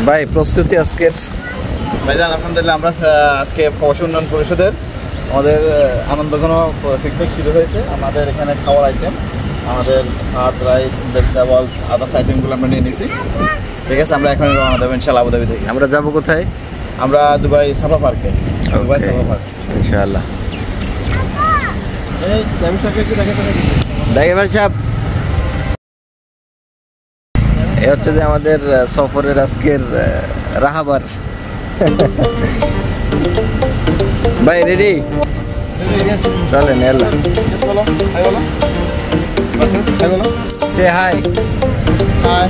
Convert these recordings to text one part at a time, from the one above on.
ভাই প্রস্তুতি আজকের? ভাইজান আলহামদুলিল্লাহ, আমরা আজকে প্রবাসী উন্নয়ন পরিষদের আমাদের আনন্দঘন পিকনিক শুরু হয়েছে। আমাদের এখানে খাওয়ার আইটেম, আমাদের ভাত, রাইস, ভেজিটেবলস, আদার্স আইটেমগুলো আমরা নিয়ে নিয়েছি। ঠিক আছে, আমরা এখন রওনা দেবো ইনশাআল্লাহ আবুধাবি থেকে। আমরা যাবো কোথায়? আমরা দুবাই সাফা পার্কে। দুবাই সাফা পার্ক ইনশাআল্লাহ। এই ড্রাইভার সাহেবকে একটু দেখাতে পারি। ড্রাইভার সাহেব, এ হচ্ছে যে আমাদের সফরের আজকের রাহাবার। ভাই রেডি? চলেন এলা। বলো হাই, বলো হাই, বলো সে হাই। হাই।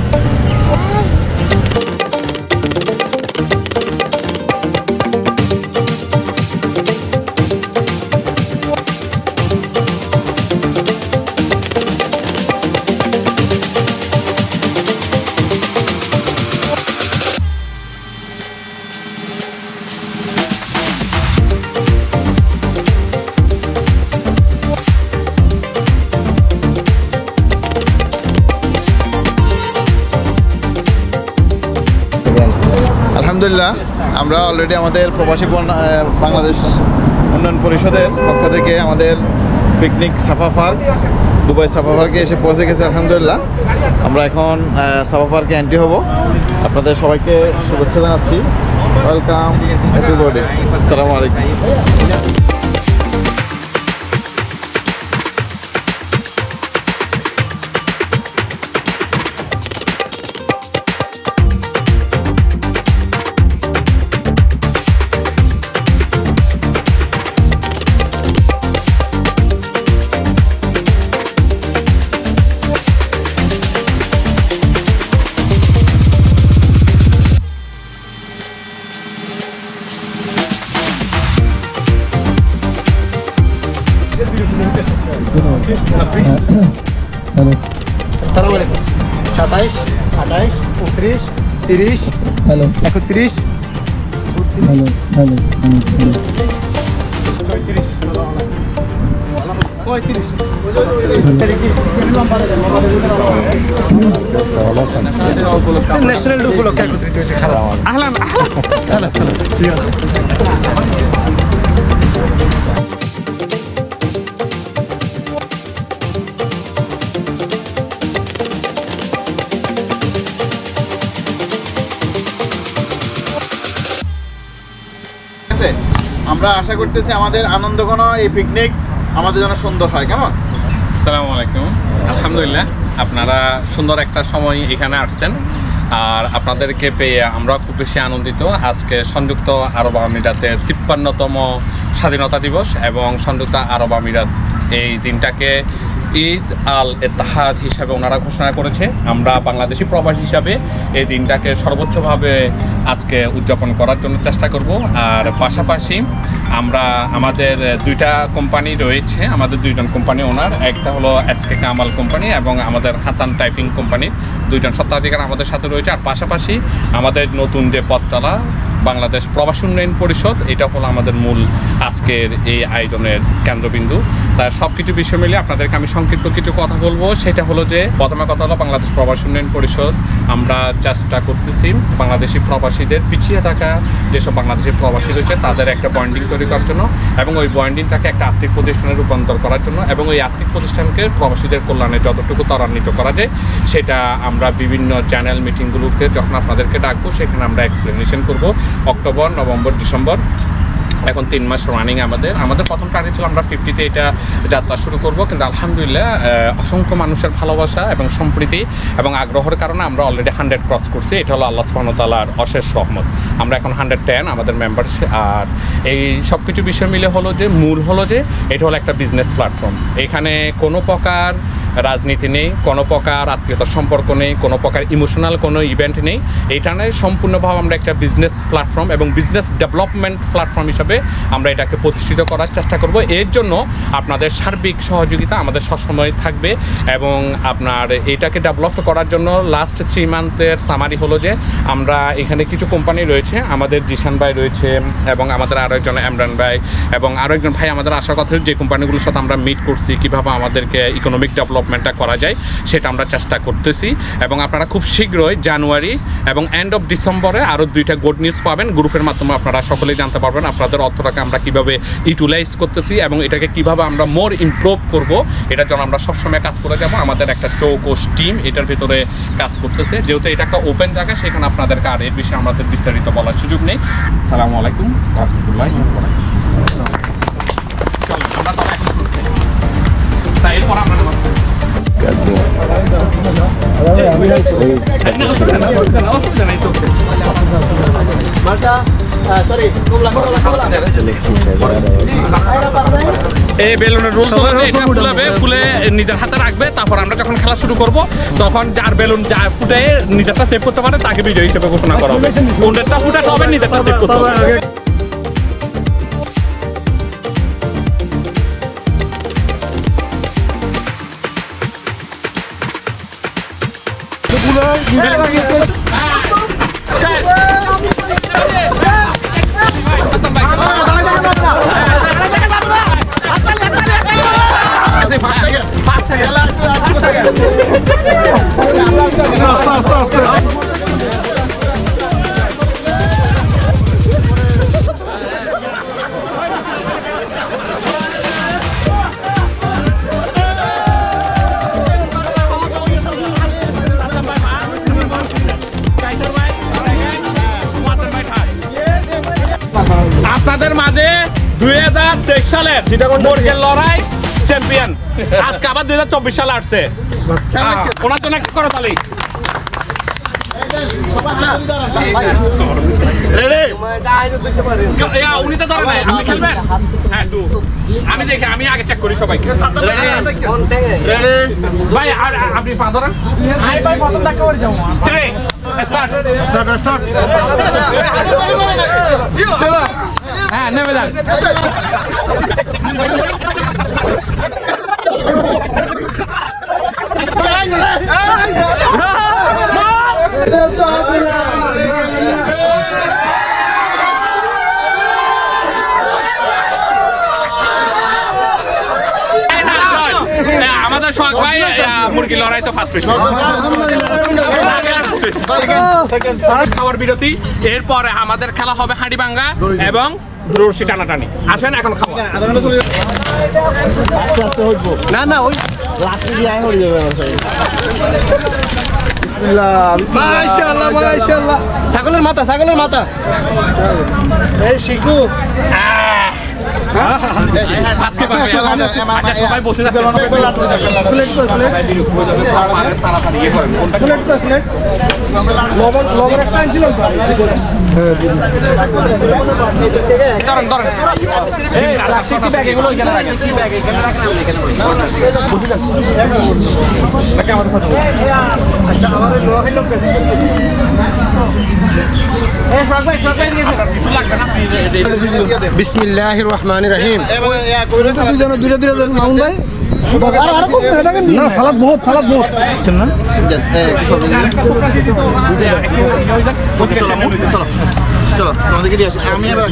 আলহামদুলিল্লাহ, আমরা অলরেডি আমাদের প্রবাসী বাংলাদেশ উন্নয়ন পরিষদের পক্ষ থেকে আমাদের পিকনিক সাফা পার্ক, দুবাই সাফা পার্কে এসে পৌঁছে গেছে। আলহামদুলিল্লাহ, আমরা এখন সাফা পার্কে এন্ট্রি হব। আপনাদের সবাইকে শুভেচ্ছা জানাচ্ছি। Welcome everybody. আসসালামু আলাইকুম। আসসালামু আলাইকুম। 27, 28, 29, 30, hello 31, hello hello 35, national day উপলক্ষে একত্রিত হয়েছে। খালাস আহলান আহলান। আমরা আশা করতেছি আমাদের আনন্দঘন এই পিকনিক আমাদের জন্য সুন্দর হয়। কেমন? আসসালামু আলাইকুম। আলহামদুলিল্লাহ, আপনারা সুন্দর একটা সময় এখানে আসছেন, আর আপনাদেরকে পেয়ে আমরা খুব বেশি আনন্দিত। আজকে সংযুক্ত আরব আমিরাতের 53তম স্বাধীনতা দিবস এবং সংযুক্ত আরব আমিরাত এই দিনটাকে ঈদ আল ইত্তেহাদ হিসাবে ওনারা ঘোষণা করেছে। আমরা বাংলাদেশি প্রবাসী হিসাবে এই দিনটাকে সর্বোচ্চভাবে আজকে উদযাপন করার জন্য চেষ্টা করব। আর পাশাপাশি আমরা আমাদের দুইটা কোম্পানি রয়েছে, আমাদের দুইজন কোম্পানি ওনার, একটা হলো এসকে কামাল কোম্পানি এবং আমাদের হাসান টাইপিং কোম্পানির দুইজন স্বত্বাধিকার আমাদের সাথে রয়েছে। আর পাশাপাশি আমাদের নতুন যে পথচলা বাংলাদেশ প্রবাসী উন্নয়ন পরিষদ, এটা হলো আমাদের মূল আজকের এই আয়োজনের কেন্দ্রবিন্দু। তার সব কিছু বিষয় মিলে আপনাদেরকে আমি সংক্ষিপ্ত কিছু কথা বলবো। সেটা হলো যে প্রথমে কথা হলো বাংলাদেশ প্রবাসী উন্নয়ন পরিষদ আমরা চেষ্টা করতেছি বাংলাদেশি প্রবাসীদের, পিছিয়ে থাকা যেসব বাংলাদেশি প্রবাসী রয়েছে তাদের একটা বন্ডিং তৈরি করার জন্য এবং ওই বন্ডিংটাকে একটা আর্থিক প্রতিষ্ঠানে রূপান্তর করার জন্য এবং ওই আর্থিক প্রতিষ্ঠানকে প্রবাসীদের কল্যাণে যতটুকু ত্বরান্বিত করা যায় সেটা আমরা বিভিন্ন চ্যানেল মিটিংগুলোকে যখন আপনাদেরকে ডাকবো সেখানে আমরা এক্সপ্লেনেশন করব। অক্টোবর, নভেম্বর, ডিসেম্বর, এখন 3 মাস রানিং। আমাদের প্রথম টার্গেট ছিল আমরা 50-তে এটা যাত্রা শুরু করব, কিন্তু আলহামদুলিল্লাহ অসংখ্য মানুষের ভালোবাসা এবং সম্প্রীতি এবং আগ্রহের কারণে আমরা অলরেডি 100 ক্রস করছি। এটা হলো আল্লাহ সুবহানাহু ওয়া তাআলার অশেষ রহমত। আমরা এখন 110 আমাদের মেম্বারশিপ। আর এই সব কিছু বিষয় মিলে হলো যে মূল হলো যে এটা হলো একটা বিজনেস প্ল্যাটফর্ম। এখানে কোনো প্রকার রাজনীতি নেই, কোনো প্রকার আত্মীয়তার সম্পর্ক নেই, কোনো প্রকার ইমোশনাল কোনো ইভেন্ট নেই। এইখানে সম্পূর্ণভাবে আমরা একটা বিজনেস প্ল্যাটফর্ম এবং বিজনেস ডেভেলপমেন্ট প্ল্যাটফর্ম হিসাবে আমরা এটাকে প্রতিষ্ঠিত করার চেষ্টা করব। এর জন্য আপনাদের সার্বিক সহযোগিতা আমাদের সবসময় থাকবে এবং আপনার এটাকে ডেভেলপ করার জন্য লাস্ট 3 মান্থের সামারি হলো যে আমরা এখানে কিছু কোম্পানি রয়েছে, আমাদের জিশান ভাই রয়েছে এবং আমাদের আরও একজন ইমরান ভাই এবং আরও একজন ভাই আমাদের আসার কথা যে কোম্পানিগুলোর সাথে আমরা মিট করছি কীভাবে আমাদেরকে ইকোনমিক ডেভেলপ ডেভেলপমেন্টটা করা যায় সেটা আমরা চেষ্টা করতেছি এবং আপনারা খুব শীঘ্রই জানুয়ারি এবং এন্ড অফ ডিসেম্বরে আরও 2টা গুড নিউজ পাবেন গ্রুপের মাধ্যমে। আপনারা সকলেই জানতে পারবেন আপনাদের অর্থটাকে আমরা কীভাবে ইউটিলাইজ করতেছি এবং এটাকে কীভাবে আমরা মোর ইমপ্রুভ করব, এটার জন্য আমরা সবসময় কাজ করে যাব। আমাদের একটা চৌকস টিম এটার ভিতরে কাজ করতেছে, যেহেতু এটা একটা ওপেন জায়গা সেখানে আপনাদেরকে আর এর বিষয়ে আমাদের বিস্তারিত বলার সুযোগ নেই। আসসালামু আলাইকুম রহমতুল্লাহি ওয়া এই বেলুনের রুল এটা ফুলাবে, ফুলে নিজের হাতে রাখবে, তারপর আমরা যখন খেলা শুরু করব তখন যার বেলুন যা ফুটে নিজেরটা সেভ করতে পারে তাকে বিজয়ী হিসেবে ঘোষণা করা হবে। কোনটা ফুটাতে হবে নিজেরটা সেভ করতে হবে। আপনাদের মাঝে 2023 সালের মুরগির লড়াই চ্যাম্পিয়ন আজকে আবার 2024 সালে আসছে, ওনার জন্য একটা করে তালি। উনি তো ধরে নাই, আপনি খেলবেন? হ্যাঁ আমি দেখি, আমি আগে চেক করি সবাইকে। ভাই আপনি পা ধরেন, হ্যাঁ নেমে যান। আমাদের শখ ভাই মুরগি লড়াই তো ফার্স্ট খাওয়ার বিরতি, এরপরে আমাদের খেলা হবে হাঁড়ি ভাঙ্গা এবং রশি টানাটানি। আসেন এখন খাওয়া। না না ওই মাশাআল্লাহ মাশাআল্লাহ, ছাগলের মাথা, ছাগলের মাথা। এই শিখু সবাই বসে বিসমিল্লাহির রহমানির রহিম। সালাদ বহুত, সালাদ বহুত না। চলো তোমাদেরকে দিয়ে আসি, আমি আবার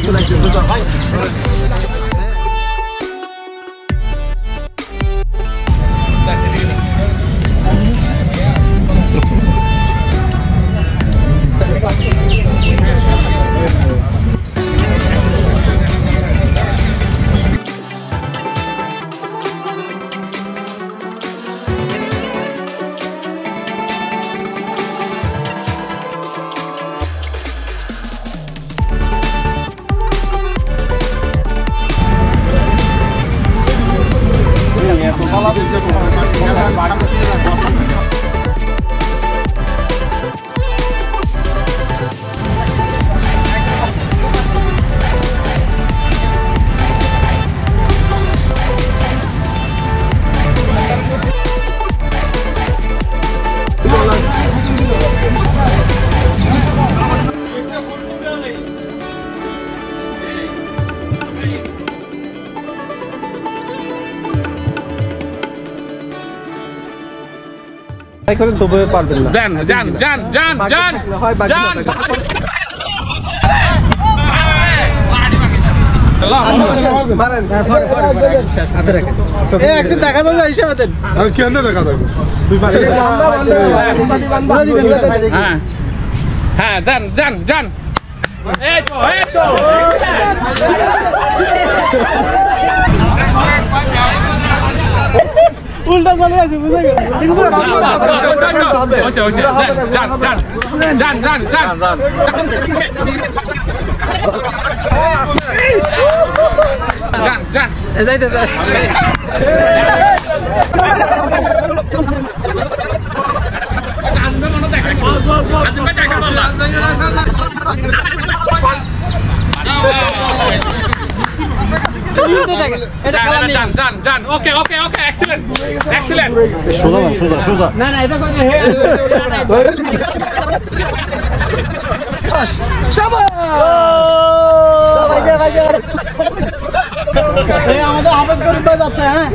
করে তবে পারবেন না। যান যান যান যান যান যান। একটু দেখা দাও হিসাবে দেন কেন দেখা দাও তুই হ্যাঁ যান যান যান এই তো উল্টা চলে আছে বুঝে গেল যান যান যান যান যান যাইতে যাই ওকে ওকে ওকে এক্সিলেন্ট এক্সিলেন্ট সোজা সোজা সোজা না না এটা করে আমাদের হাফেজ করিম ভাই যাচ্ছে হ্যাঁ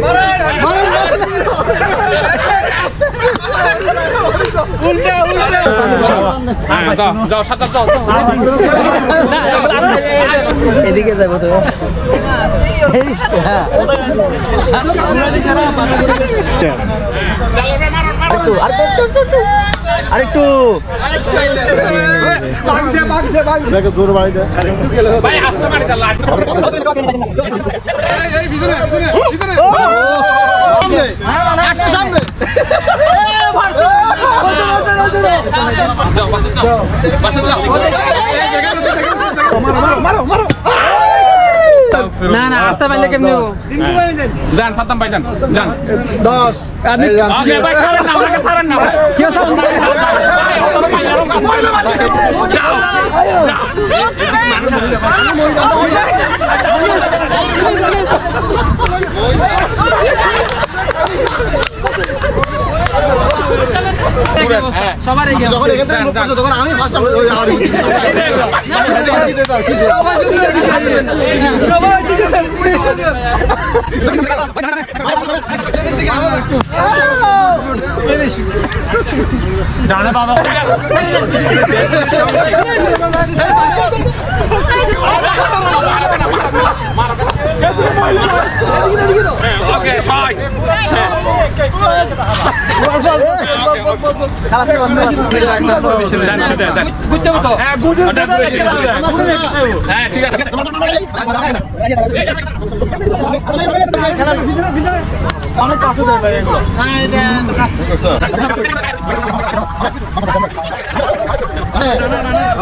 উল্টা উল্টা যাও সাথে যাও এদিকে যাবো তো আরেকটু জোর বাড়ি দেয় ভাই আসতে পারি তাহলে সামনে না না আস্তে পারলে কেমনি যান সাদ্দাম ভাই যান যান 10 ওকে ভাই ছাড়েন না আমাকে ছাড়েন না কি হচ্ছে যাও সবার এগিয়ে যখন এখান থেকে মুখ করছো তখন আমি ফার্স্ট ডানে বাবা ওকে বাই হ্যাঁ ঠিক আছে অনেক কাছে দেয় ভাই এগুলো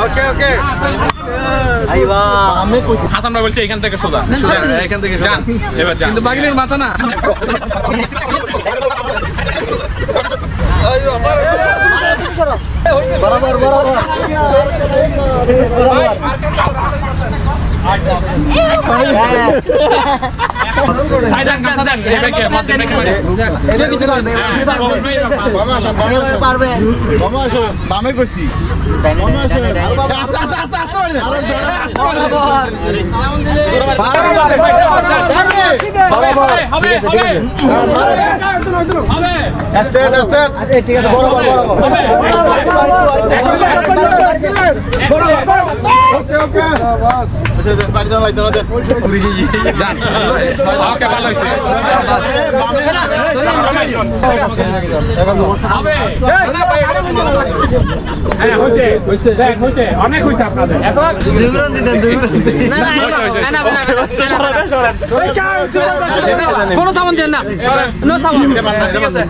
ওকে ওকে হাসান ভাই বলছে এখান থেকে সোজা এখান থেকে যান এবার যান কিন্তু বাগিনের মাথা না বরাবর বরাবর সাইডান কাঁচা দেন এবারে মধ্যে রেখে মারে এটা কিছু করবে পারবে বামে কইছি বামে আসেন আস্তে আস্তে আস্তে আস্তে স্টেট স্টেট ঠিক আছে বরাবর ওকে ওকে বাস আচ্ছা দেন বাড়ি দাও দাও দেন যান ওকে ভালো হইছে হবে হ্যাঁ হইছে হইছে দেখ হইছে অনেক হইছে আপনাদের এত দুগুণ দিতেন না না কোনো সামান দেন না নো সামান ঠিক আছে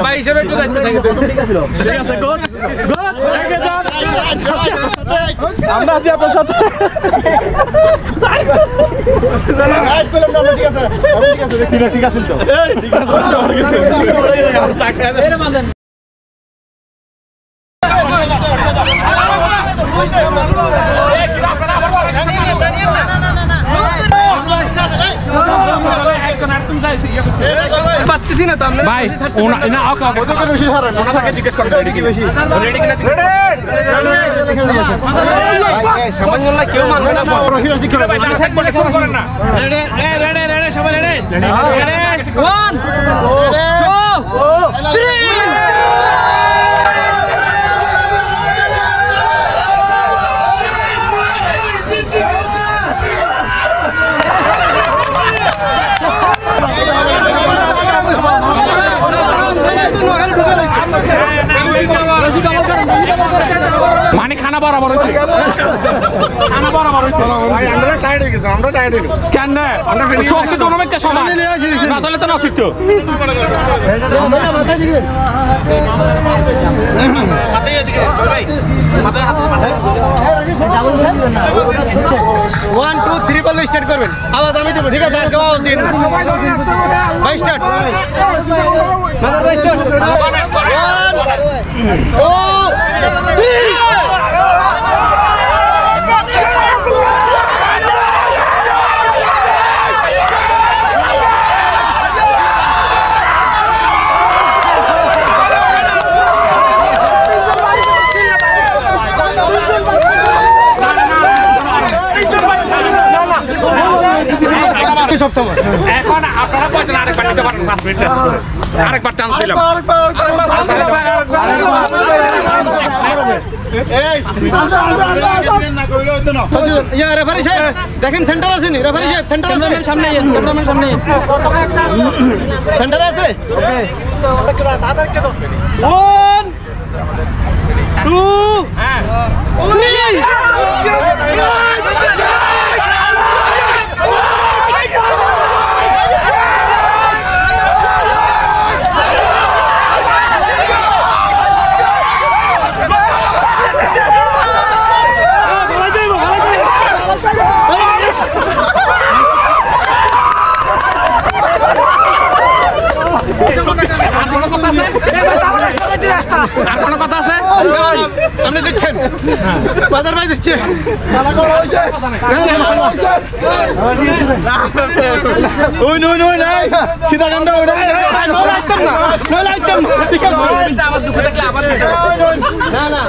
ভাই হিসেবে একটু দায়িত্ব থাকে ঠিক আছে গুড গুড এগিয়ে যান আমরা আছি আপনার সাথে রাইট করলাম না ঠিক আছে ঠিক আছে তো ঠিক আছে এর মাদেন পাচ্ছি না তো আমরা ভাই ওনা না ওকে ওকে কত বেশি হারান ওনা থেকে জিজ্ঞেস করেন রেডি কি বেশি রেডি কিনা সামান্য না কেউ মানবে না ভাই তার সাইড করে শুরু করেন না রেডি রেডি সবাই রেডি রেডি 1 2 3 মানে খানা বরাবর হইছে খানা বরাবর হইছে ভাই আমরা টায়ার্ড হয়ে গেছি আমরা টায়ার্ড হয়ে গেছি কেন সবচেয়ে টুর্নামেন্টে সমান না চলে তো না শিখতো ওয়ান টু থ্রি বললে স্টার্ট করবেন আওয়াজ আমি দেবো ঠিক আছে আর কেউ আওয়াজ দিন ভাই স্টার্ট সব সময় এখন আপনারা কয়জন আরেকবার নিতে পারেন 5 মিনিট আরেকবার চান্স দিলাম রেফারি সাহেব দেখেন সেন্টার আছে নি রেফারি সাহেব সেন্টার আছে সামনে সেন্টার আছে 1 2 আর কোনো কথা আছে আপনি দিচ্ছেন বাজার ভাই দিচ্ছে সিধা ডান্ডা ওটা না